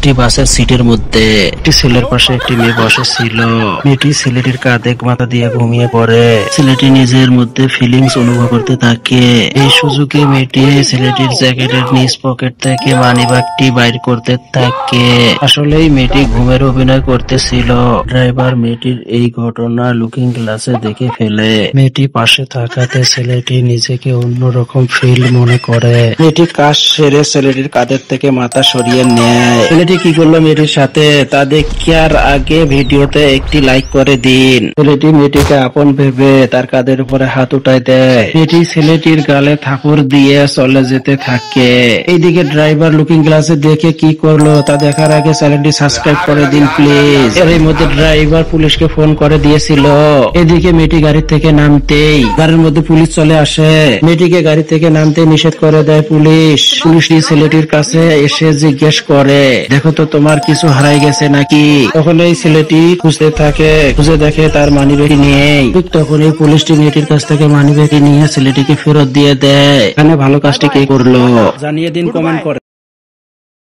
একটি বাসের সিটের মধ্যে একটি ছেলের পাশে একটি মেয়ে বসেছিল। মেয়েটি ছেলেটির কাঁধে মাথা দিয়ে ঘুমিয়ে পড়ে। ছেলেটি নিজের মধ্যে ফিলিংস অনুভব করতে থাকে। এই সুযোগে মেয়েটি ছেলেটির জ্যাকেটের নিচ পকেট থেকে মানিব্যাগটি বাইর করতে থাকে। আসলেই মেয়েটি ঘুমের অভিনয় করতেছিল। ড্রাইভার মেয়েটির এই ঘটনা লুকিং গ্লাসে দেখে ফেলে। মেয়েটি পাশে থাকাতে ছেলেটি নিজেকে অন্যরকম ফিল মনে করে। মেয়েটি কাজ সেরে ছেলেটির কাঁধের থেকে মাথা সরিয়ে নেয়। ছেলেটি কি করলো মেয়েটির সাথে তা দেখার আগে ভিডিওতে একটি লাইক করে দিন। ছেলেটি মেয়েটিকে আপন ভেবে তার কাঁধের উপরে হাত উঠায় দেয়। মেয়েটি ছেলেটির গালে থাপড় দিয়ে চলে যেতে থাকে। এইদিকে ড্রাইভার লুকিং গ্লাসে দেখে কি করলো তা দেখার আগে চ্যানেলটি সাবস্ক্রাইব করে দিন প্লিজ। এর মধ্যে ড্রাইভার পুলিশকে ফোন করে দিয়েছিল। এদিকে মেয়েটি গাড়ি থেকে নামতেই গাড়ির মধ্যে পুলিশ চলে আসে। মেয়েটিকে গাড়ি থেকে নামতে নিষেধ করে দেয় পুলিশ। পুলিশটি ছেলেটির কাছে এসে জিজ্ঞেস করে, দেখো তো তোমার কিছু হারাই গেছে নাকি? তখন এই ছেলেটি খুঁজতে থাকে, খুঁজে দেখে তার মানিব্যাগ নেই। ঠিক তখন এই পুলিশটি মেয়েটির কাছ থেকে মানিব্যাগ নিয়ে ছেলেটিকে ফেরত দিয়ে দেয়। এখানে ভালো কাজটি কে করলো জানিয়ে দিন কমেন্ট করে।